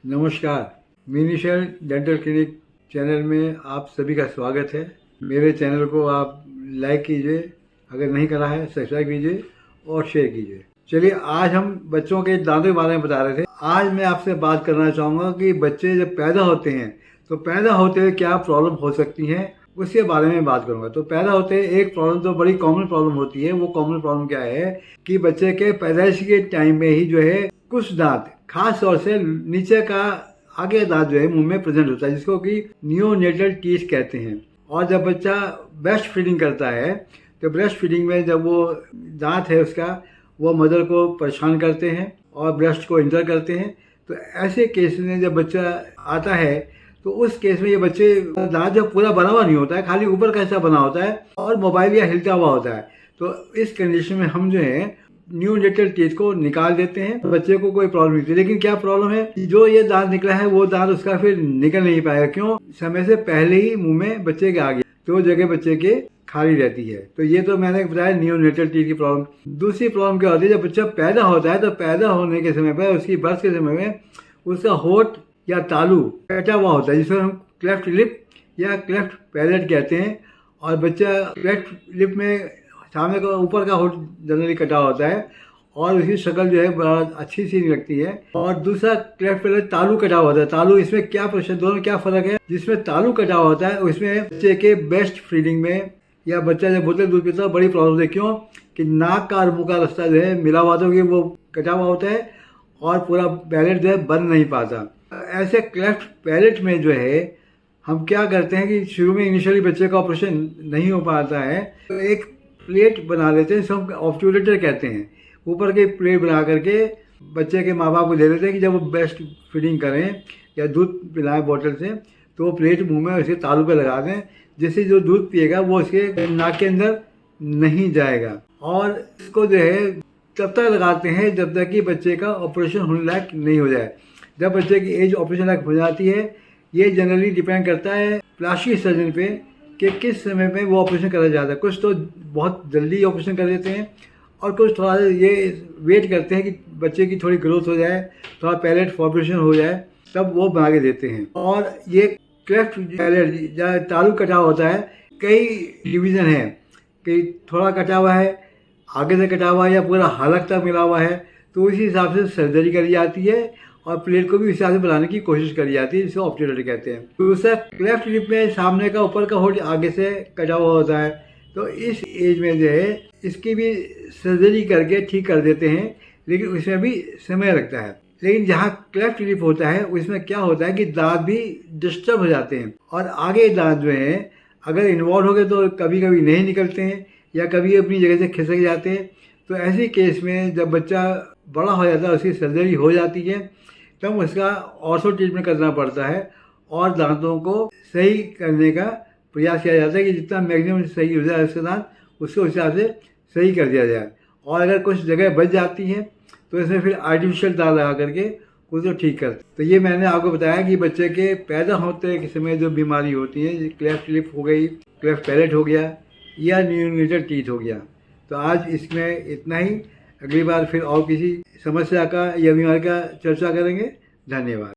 नमस्कार। मिनिशल dental clinic channel में आप सभी का स्वागत है। मेरे चैनल को आप लाइक कीजिए, अगर नहीं करा है सब्सक्राइब कीजिए और शेयर कीजिए। चलिए, आज हम बच्चों के दांतों के बारे में बता रहे थे। आज मैं आपसे बात करना चाहूँगा कि बच्चे जब पैदा होते हैं तो पैदा होते हुए क्या प्रॉब्लम हो सकती हैं, उसके बारे में बात करूँगा। तो पैदा होते एक प्रॉब्लम तो बड़ी कॉमन प्रॉब्लम होती है। वो कॉमन प्रॉब्लम क्या है कि बच्चे के पैदाइश के टाइम में ही जो है कुछ दांत, खास तौर से नीचे का आगे दांत जो है मुंह में प्रेजेंट होता है, जिसको कि नियोनेटल टीथ कहते हैं। और जब बच्चा ब्रेस्ट फीडिंग करता है तो ब्रेस्ट फीडिंग में जब वो दांत है उसका वो मदर को परेशान करते हैं और ब्रेस्ट को इंजर करते हैं। तो ऐसे केस में जब बच्चा आता है तो उस केस में ये बच्चे दांत जब पूरा बना हुआ नहीं होता है, खाली ऊपर का हिस्सा बना होता है और मोबाइल या हिलता हुआ होता है। तो इस कंडीशन में हम जो है न्यूनेटल टीथ को निकाल देते हैं। तो बच्चे को कोई प्रॉब्लम नहीं थी। लेकिन क्या प्रॉब्लम है, जो ये दांत निकला है वो दांत उसका फिर निकल नहीं पाएगा। क्यों? समय से पहले ही मुंह में बच्चे के आ गया, तो जगह बच्चे के खाली रहती है। तो ये तो मैंने बताया नियोनेटल टीथ की प्रॉब्लम। दूसरी प्रॉब्लम क्या होती है, जब बच्चा पैदा होता है तो पैदा होने के समय पर, उसकी बर्थ के समय में उसका होठ या तालू कटा हुआ होता है, जिसे हम क्लेफ्ट लिप या क्लेफ्ट पैलेट कहते हैं। और बच्चा क्लेफ्ट लिप में सामने का ऊपर का होठ जनरली कटा होता है और उसकी शक्ल जो है बहुत अच्छी सी नहीं लगती है। और दूसरा क्लेफ्ट पैलेट तालू कटा हुआ होता है। तालू, इसमें क्या प्रश्न, दोनों क्या फर्क है? जिसमें तालू कटा हुआ होता है उसमें बच्चे के बेस्ट फीडिंग में या बच्चा जब बोतल दूध पीता है बड़ी प्रॉब्लम है। क्यों? कि नाक का और मुंह का रास्ता जो है मिला हुआ होता है, वो कटा हुआ होता है और पूरा पैलेट जो है बन नहीं पाता। ऐसे क्लेफ्ट पैलेट में जो है हम क्या करते हैं कि शुरू में इनिशियली बच्चे का ऑपरेशन नहीं हो पाता है तो एक प्लेट बना लेते हैं, जिसे हम ऑब्ट्यूरेटर कहते हैं। ऊपर के प्लेट बना करके बच्चे के माँ बाप को दे देते हैं कि जब वो ब्रेस्ट फीडिंग करें या दूध पिलाएं बोतल से, तो वो प्लेट मुंह में उसके तालू पे लगा दें, जिससे जो दूध पिएगा वो उसके नाक के अंदर नहीं जाएगा। और इसको जो है तब तक लगाते हैं जब तक कि बच्चे का ऑपरेशन होने लायक नहीं हो जाए। जब बच्चे की एज ऑपरेशन लायक हो जाती है, ये जनरली डिपेंड करता है प्लास्टिक सर्जन पे कि किस समय में वो ऑपरेशन करा जाता है। कुछ तो बहुत जल्दी ऑपरेशन कर देते हैं और कुछ थोड़ा ये वेट करते हैं कि बच्चे की थोड़ी ग्रोथ हो जाए, थोड़ा पैलेट फॉर्मेशन हो जाए, तब वो बना के देते हैं। और ये क्लेफ्ट पैलेट जहाँ तालू कटा होता है, कई डिवीज़न है कि थोड़ा कटा हुआ है, आगे से कटा हुआ है या पूरा हालक तक मिला हुआ है, तो उसी हिसाब से सर्जरी करी जाती है और प्लेट को भी इस हिसाब से बनाने की कोशिश करी जाती है, जिसको ऑब्ट्यूरेटर कहते हैं। दूसरा क्लेफ्ट लिप में सामने का ऊपर का होठ आगे से कटा हुआ होता है, तो इस एज में जो है इसकी भी सर्जरी करके ठीक कर देते हैं, लेकिन उसमें भी समय लगता है। लेकिन जहाँ क्लेफ्ट लिप होता है उसमें क्या होता है कि दांत भी डिस्टर्ब हो जाते हैं और आगे दांत जो हैं अगर इन्वॉल्व हो गए तो कभी कभी नहीं निकलते हैं या कभी अपनी जगह से खिसक जाते हैं। तो ऐसे केस में जब बच्चा बड़ा हो जाता है, उसकी सर्जरी हो जाती है, तब उसका ऑर्थो ट्रीटमेंट करना पड़ता है और दांतों को सही करने का प्रयास किया जाता है कि जितना मैक्सिमम सही हो जाए उसके दांत, उसको उस हिसाब से सही कर दिया जाए। और अगर कुछ जगह बच जाती है तो इसमें फिर आर्टिफिशियल दांत लगा करके उसको ठीक करते। तो ये मैंने आपको बताया कि बच्चे के पैदा होते के समय जो बीमारी होती है, क्लेफ्ट लिप हो गई, क्लेफ्ट पैलेट हो गया या नियोनेटल टीथ हो गया। तो आज इसमें इतना ही। अगली बार फिर और किसी समस्या का या बीमारी का चर्चा करेंगे। धन्यवाद।